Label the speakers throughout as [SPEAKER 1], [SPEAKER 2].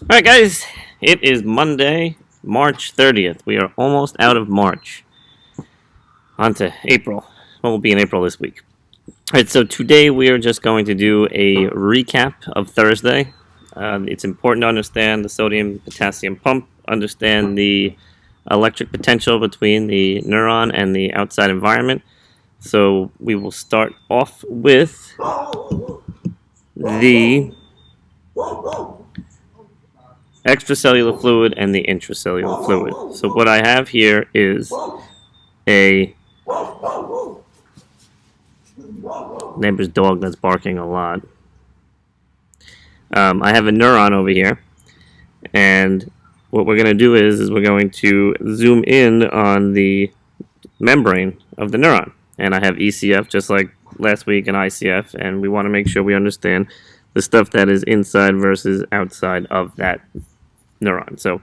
[SPEAKER 1] Alright guys, it is Monday, March 30th. We are almost out of March. On to April. What will be in April this week? Alright, so today we are just going to do a recap of Thursday. It's important to understand the sodium-potassium pump, understand the electric potential between the neuron and the outside environment. So we will start off with the extracellular fluid and the intracellular fluid. So what I have here is a neighbor's dog that's barking a lot. I have a neuron over here, and what we're going to do is we're going to zoom in on the membrane of the neuron. And I have ECF just like last week and ICF, and we want to make sure we understand the stuff that is inside versus outside of that neuron. So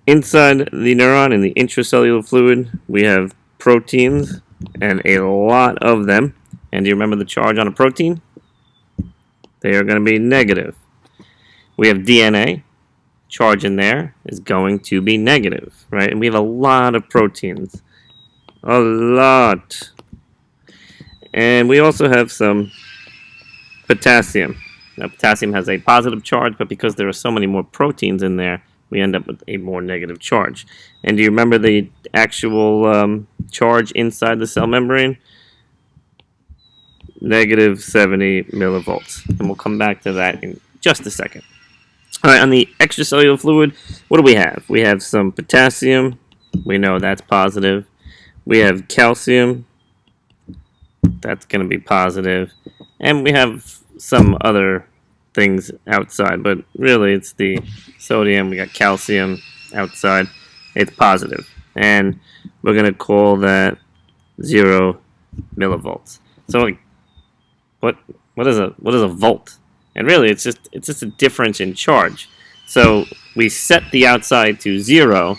[SPEAKER 1] inside the neuron in the intracellular fluid, we have proteins and a lot of them. And do you remember the charge on a protein? They are going to be negative. We have DNA. Charge in there is going to be negative, right? And we have a lot of proteins. A lot. And we also have some potassium. Now, potassium has a positive charge, but because there are so many more proteins in there, we end up with a more negative charge. And do you remember the actual charge inside the cell membrane? Negative 70 millivolts. And we'll come back to that in just a second. All right, on the extracellular fluid, what do we have? We have some potassium. We know that's positive. We have calcium. That's going to be positive. And we have some other things outside, but really it's the sodium. We got calcium outside. It's positive. And we're going to call that 0 millivolts. So like, what is a volt? And really it's just a difference in charge. So we set the outside to 0,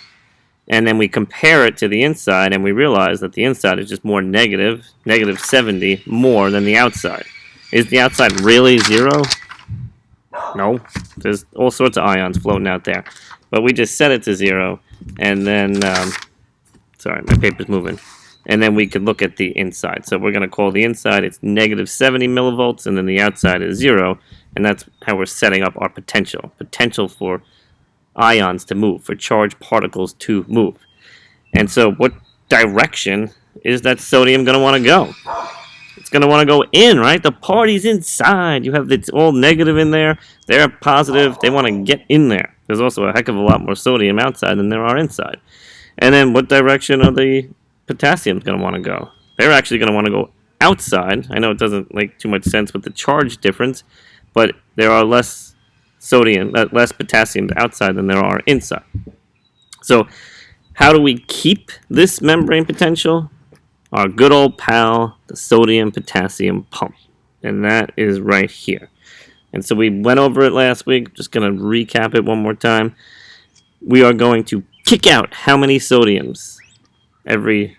[SPEAKER 1] and then we compare it to the inside, and we realize that the inside is just more negative 70 more than the outside. Is the outside really 0? No. There's all sorts of ions floating out there. But we just set it to 0, and then, sorry, my paper's moving. And then we could look at the inside. So we're going to call the inside, it's negative 70 millivolts, and then the outside is 0. And that's how we're setting up our potential. Potential for ions to move, for charged particles to move. And so what direction is that sodium going to want to go? It's going to want to go in, right? The party's inside. You have it's all negative in there. They're positive. They want to get in there. There's also a heck of a lot more sodium outside than there are inside. And then what direction are the potassium's going to want to go? They're actually going to want to go outside. I know it doesn't make too much sense with the charge difference, but there are less potassium outside than there are inside. So how do we keep this membrane potential? Our good old pal, the sodium-potassium pump. And that is right here. And so we went over it last week. Just going to recap it one more time. We are going to kick out how many sodiums every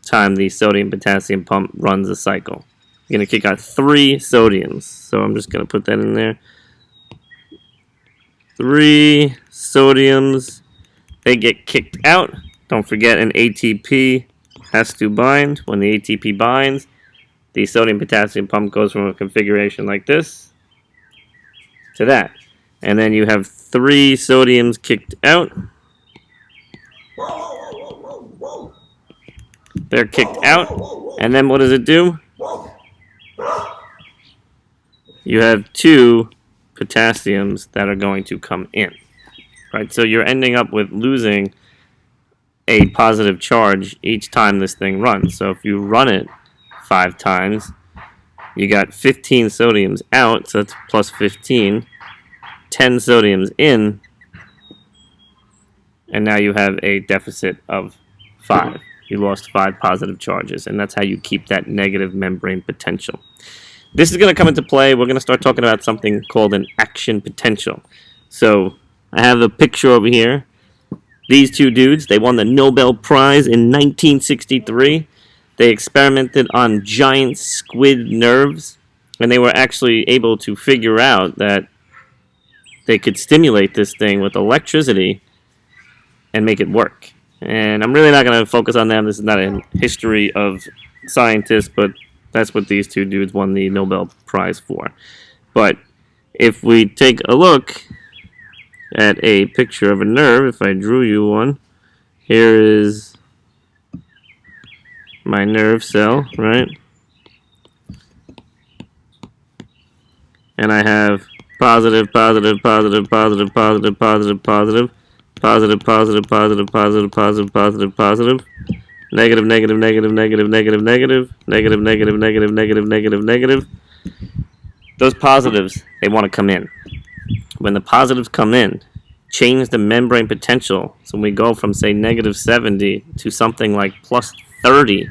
[SPEAKER 1] time the sodium-potassium pump runs a cycle. You're going to kick out 3 sodiums. So I'm just going to put that in there. 3 sodiums. They get kicked out. Don't forget an ATP has to bind. When the ATP binds, the sodium-potassium pump goes from a configuration like this to that. And then you have 3 sodiums kicked out. They're kicked out. And then what does it do? You have 2 potassiums that are going to come in. Right? So you're ending up with losing a positive charge each time this thing runs. So if you run it 5 times, you got 15 sodiums out, so that's plus 15, 10 sodiums in, and now you have a deficit of 5. You lost 5 positive charges, and that's how you keep that negative membrane potential. This is going to come into play. We're going to start talking about something called an action potential. So I have a picture over here. These 2 dudes, they won the Nobel Prize in 1963. They experimented on giant squid nerves, and they were actually able to figure out that they could stimulate this thing with electricity and make it work. And I'm really not going to focus on them. This is not a history of scientists, but that's what these two dudes won the Nobel Prize for. But if we take a look at a picture of a nerve, if I drew you one, here is my nerve cell, right? And I have positive, positive, positive, positive, positive, positive, positive, positive, positive, positive, positive, positive, positive, positive, negative, negative, negative, negative, negative, negative, negative, negative, negative, negative, negative, negative. Those positives, they want to come in. When the positives come in, change the membrane potential. So we go from, say, negative 70 to something like plus 30.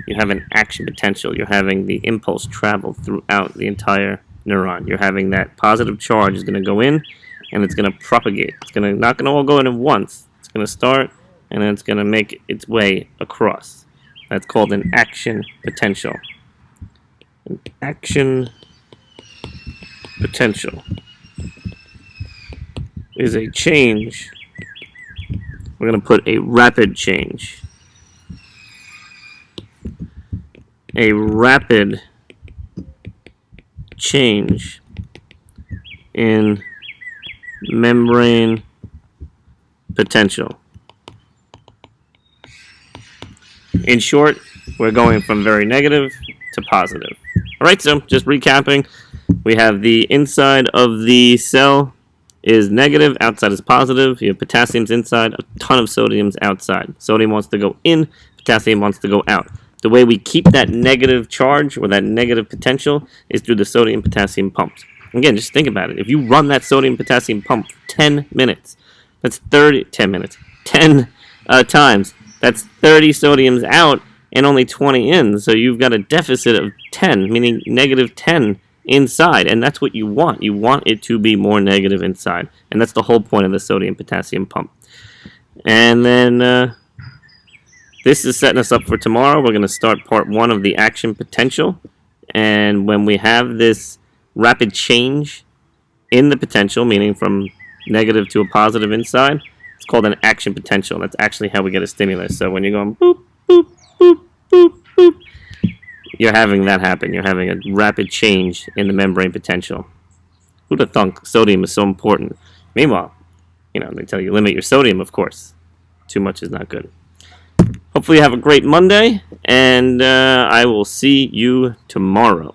[SPEAKER 1] You have an action potential. You're having the impulse travel throughout the entire neuron. You're having that positive charge is going to go in, and it's going to propagate. It's not going to all go in at once. It's going to start, and then it's going to make its way across. That's called an action potential. An action potential is a change. We're going to put a rapid change. A rapid change in membrane potential. In short, we're going from very negative to positive. Alright, so just recapping, we have the inside of the cell is negative, outside is positive. You have potassium's inside, a ton of sodium's outside. Sodium wants to go in, potassium wants to go out. The way we keep that negative charge or that negative potential is through the sodium-potassium pumps. Again, just think about it. If you run that sodium-potassium pump for 10 minutes, that's 10 minutes, 10 times. That's 30 sodiums out and only 20 in. So you've got a deficit of 10, meaning negative 10 inside. And that's what you want. You want it to be more negative inside. And that's the whole point of the sodium-potassium pump. And then this is setting us up for tomorrow. We're going to start part 1 of the action potential. And when we have this rapid change in the potential, meaning from negative to a positive inside, it's called an action potential. That's actually how we get a stimulus. So when you're going boop, boop, boop, boop, boop, you're having that happen. You're having a rapid change in the membrane potential. Who'd have thunk sodium is so important? Meanwhile, they tell you limit your sodium, of course. Too much is not good. Hopefully you have a great Monday, and I will see you tomorrow.